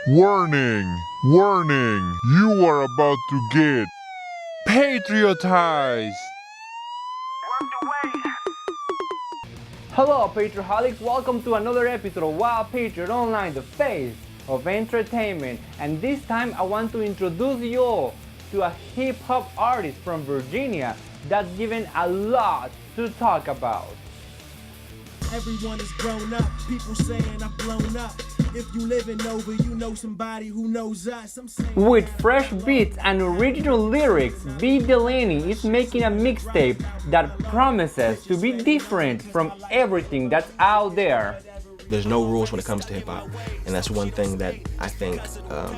Warning! Warning! You are about to get patriotized! Hello Patriotholics, welcome to another episode of Wild Patriot Online, the face of entertainment. And this time I want to introduce you all to a hip-hop artist from Virginia that's given a lot to talk about. Everyone is grown up, people saying I've blown up. If you living over, you know somebody who knows us. With fresh beats and original lyrics, DeLaney is making a mixtape that promises to be different from everything that's out there. There's no rules when it comes to hip-hop, and that's one thing that I think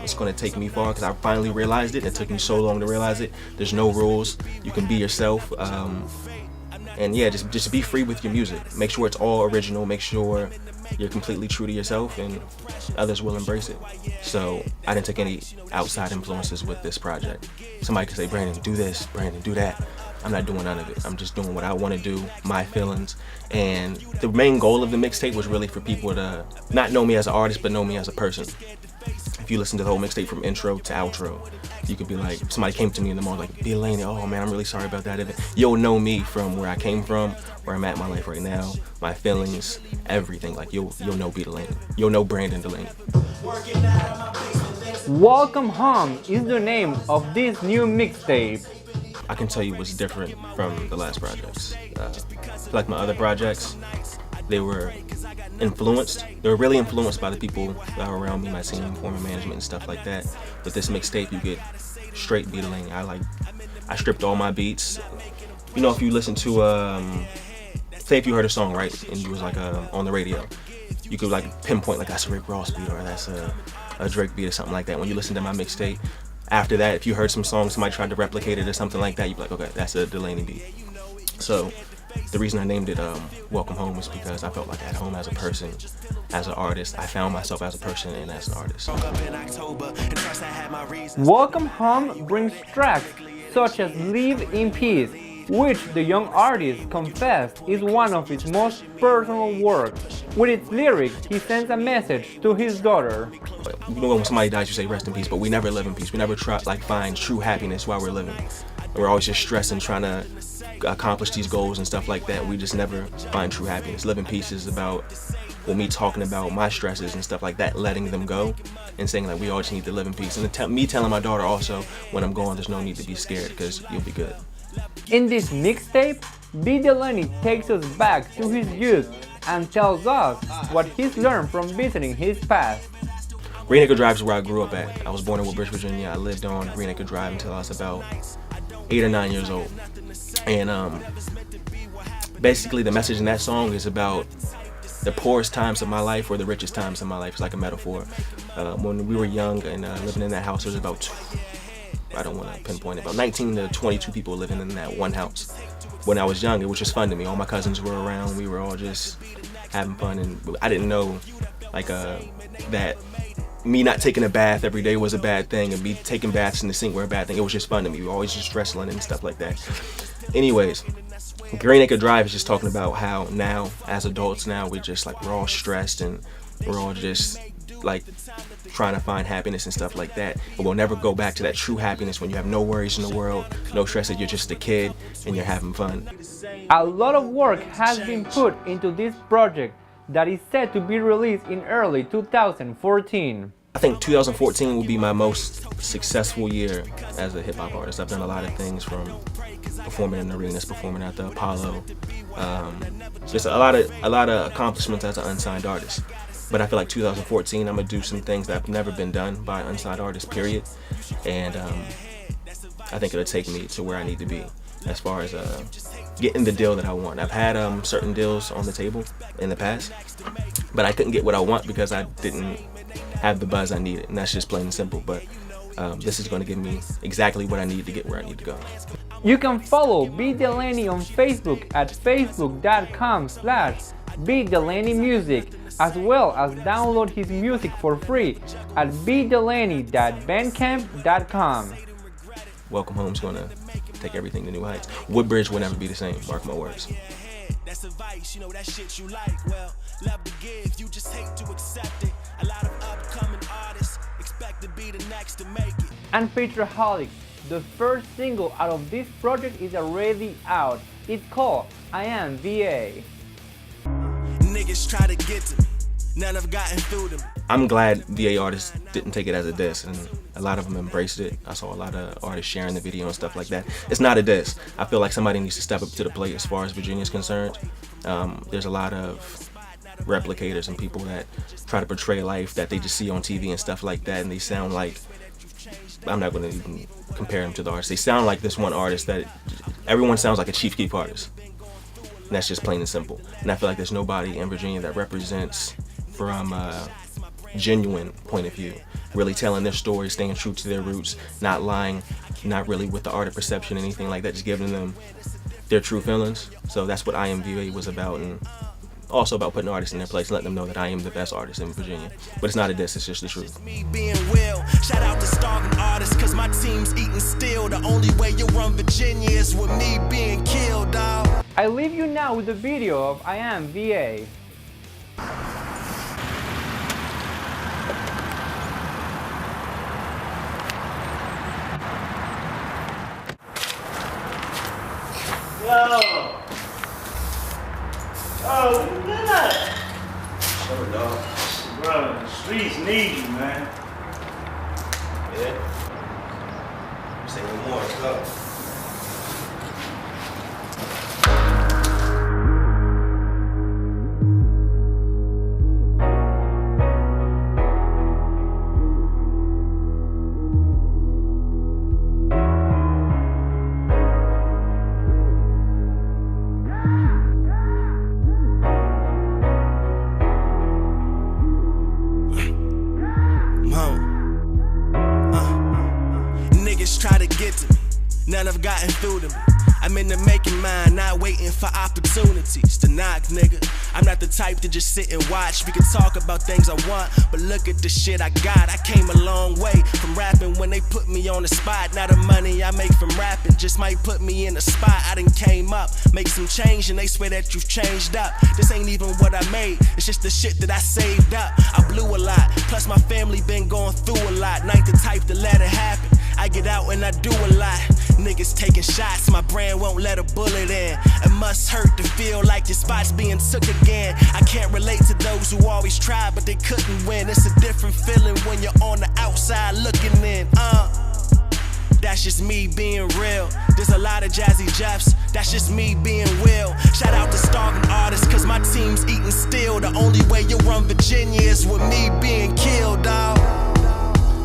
it's going to take me far, because I finally realized it. It took me so long to realize it. There's no rules. You can be yourself, and yeah, just be free with your music. Make sure it's all original. Make sure you're completely true to yourself, and others will embrace it. So I didn't take any outside influences with this project. Somebody could say, Brandon, do this, Brandon, do that. I'm not doing none of it. I'm just doing what I want to do, my feelings. And the main goal of the mixtape was really for people to not know me as an artist, but know me as a person. If you listen to the whole mixtape from intro to outro, you could be like, somebody came to me in the morning like, DeLaney, oh man, I'm really sorry about that. You'll know me from where I came from, where I'm at in my life right now, my feelings, everything. Like you'll know DeLaney. You'll know Brandon DeLaney. Welcome Home is the name of this new mixtape. I can tell you what's different from the last projects. Like my other projects, they were influenced. They were really influenced by the people that were around me, my team, former management and stuff like that. With this mixtape, you get straight DeLaney. I stripped all my beats. You know, if you listen to, say if you heard a song, right, and you was like on the radio, you could like pinpoint like that's a Rick Ross beat or that's a Drake beat or something like that. When you listen to my mixtape, after that, if you heard some songs, somebody tried to replicate it or something like that, you'd be like, okay, that's a DeLaney beat. So the reason I named it Welcome Home was because I felt like at home as a person, as an artist. I found myself as a person and as an artist. Welcome Home brings tracks such as Live in Peace, which the young artist confessed is one of his most personal works. With its lyrics, he sends a message to his daughter. You know, when somebody dies, you say rest in peace, but we never live in peace. We never try find true happiness while we're living. We're always just stressing, trying to accomplish these goals and stuff like that. We just never find true happiness. Live in peace is about, well, me talking about my stresses and stuff like that, letting them go and saying like we all just need to live in peace. And me telling my daughter also, when I'm gone, there's no need to be scared because you'll be good. In this mixtape, DeLaney takes us back to his youth and tells us what he's learned from visiting his past. Greenacre Drive is where I grew up at. I was born in Woodbridge, Virginia. I lived on Greenacre Drive until I was about 8 or 9 years old. And basically the message in that song is about the poorest times of my life or the richest times of my life. It's like a metaphor. When we were young and living in that house, there was about, I don't want to pinpoint it, about 19 to 22 people living in that one house. When I was young, it was just fun to me. All my cousins were around. We were all just having fun, and I didn't know like that me not taking a bath every day was a bad thing, and me taking baths in the sink were a bad thing. It was just fun to me. We were always just wrestling and stuff like that. Anyways, Greenacre Drive is just talking about how now, as adults now, we're all stressed and we're all just like trying to find happiness and stuff like that. And we'll never go back to that true happiness when you have no worries in the world, no stress, that you're just a kid and you're having fun. A lot of work has been put into this project that is set to be released in early 2014. I think 2014 will be my most successful year as a hip-hop artist. I've done a lot of things, from performing in arenas, performing at the Apollo, just a lot of accomplishments as an unsigned artist. But I feel like 2014, I'm gonna do some things that have never been done by an unsigned artist, period. And I think it'll take me to where I need to be as far as getting the deal that I want. I've had certain deals on the table in the past, but I couldn't get what I want because I didn't have the buzz I needed, and that's just plain and simple. But this is going to give me exactly what I need to get where I need to go. You can follow DeLaney on Facebook at facebook.com/DeLaneyMusic, as well as download his music for free at bdelaney.bandcamp.com. Welcome Home's going to take everything to new heights. Woodbridge will never be the same, mark my words. That's advice, you know that shit you like. Well, love to give, you just hate to accept it. A lot of upcoming artists And Patrioholics, the first single out of this project is already out. It's called I Am VA. Niggas try to get to me, none have gotten through them. I'm glad VA artists didn't take it as a diss, and a lot of them embraced it. I saw a lot of artists sharing the video and stuff like that. It's not a diss. I feel like somebody needs to step up to the plate as far as Virginia's concerned. There's a lot of replicators and people that try to portray life that they just see on TV and stuff like that, and they sound like, I'm not going to even compare them to the artists. They sound like this one artist that everyone sounds like a Chief Keef artist. And that's just plain and simple. And I feel like there's nobody in Virginia that represents from a genuine point of view, really telling their story, staying true to their roots, not lying, not really with the art of perception, anything like that, just giving them their true feelings. So that's what I Am VA was about, and also about putting artists in their place, letting them know that I am the best artist in Virginia. But it's not a diss, it's just the truth. Me being real, shout out to starving artists, cause my team's eating still. The only way you run Virginia is with me being killed, dawg. I leave you now with the video of I Am VA. Yo! Oh, look at that! Sure, dog. Bro, the streets need you, man. Yeah? Say no more, let's go. Niggas try to get to me, none have gotten through to me. I'm in the making mine, not waiting for opportunities to knock, nigga. I'm not the type to just sit and watch. We can talk about things I want, but look at the shit I got. I came a long way from rapping when they put me on the spot. Now the money I make from rapping just might put me in a spot. I done came up, make some change, and they swear that you've changed up. This ain't even what I made, it's just the shit that I saved up. I blew a lot, plus my family been going through a lot. Ain't the type to let it happen. I get out and I do a lot. Niggas taking shots, my brand won't let a bullet in. It must hurt to feel like your spot's being took again. I can't relate to those who always tried but they couldn't win. It's a different feeling when you're on the outside looking in. That's just me being real. There's a lot of Jazzy Jeffs, that's just me being real. Shout out to starving artists, cause my team's eating still. The only way you run Virginia is with me being killed, dawg.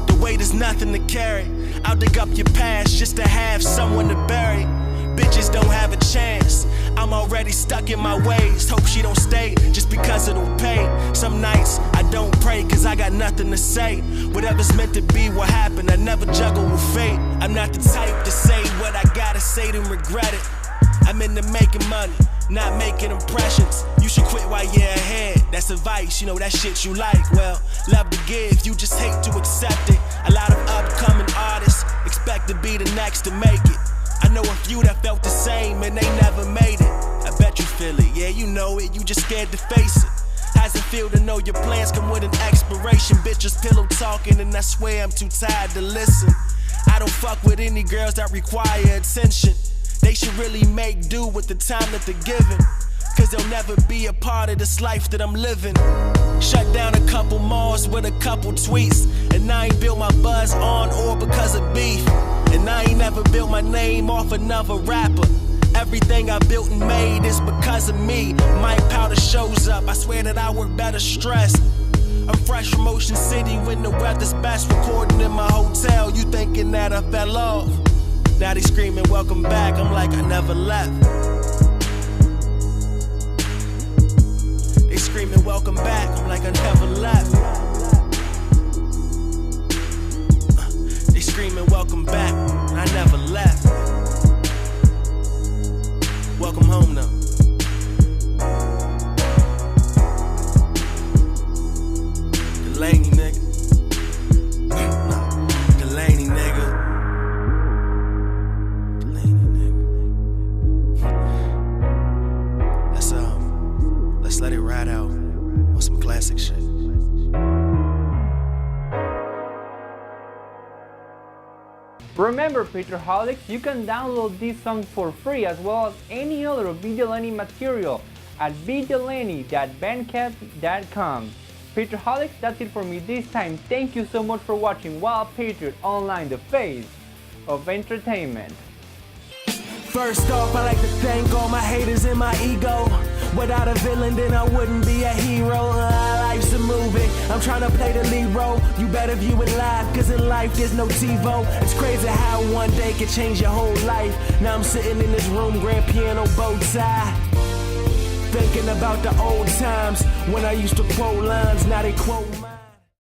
The weight is nothing to carry. I'll dig up your past just to have someone to bury. Bitches don't have a chance, I'm already stuck in my ways. Hope she don't stay just because it'll pay. Some nights I don't pray cause I got nothing to say. Whatever's meant to be will happen, I never juggle with fate. I'm not the type to say what I gotta say then regret it. I'm into making money, not making impressions. You should quit while you're ahead, that's advice, you know that shit you like. Well, love to give, you just hate to accept it. A lot of upcoming artists expect to be the next to make it. I know a few that felt the same and they never made it. I bet you feel it, yeah you know it, you just scared to face it. How's it feel to know your plans come with an expiration? Bitches pillow talking and I swear I'm too tired to listen. I don't fuck with any girls that require attention. They should really make do with the time that they're given, cause they'll never be a part of this life that I'm living. Shut down a couple malls with a couple tweets, and I ain't built my buzz on or because of beef. And I ain't never built my name off another rapper. Everything I built and made is because of me. My powder shows up, I swear that I work better stressed. I'm fresh from Ocean City when the weather's best, recording in my hotel. You thinking that I fell off? Now they screaming welcome back, I'm like I never left. They screaming welcome back, I'm like I never left. They screaming welcome back, I never left. Welcome home now. DeLaney, nigga. DeLaney, nigga. Let's let it ride out on some classic shit. Remember, Patriotholics, you can download this song for free as well as any other of DeLaney material at bdelaney.bandcamp.com. Patriotholics, that's it for me this time. Thank you so much for watching Wild Patriot Online, the face of entertainment. First off, I like to thank all my haters and my ego. Without a villain, then I wouldn't be a hero. Life's a movie, I'm trying to play the lead role. You better view it live, cause in life there's no TiVo. It's crazy how one day can change your whole life. Now I'm sitting in this room, grand piano, bow tie, thinking about the old times when I used to quote lines, now they quote mine.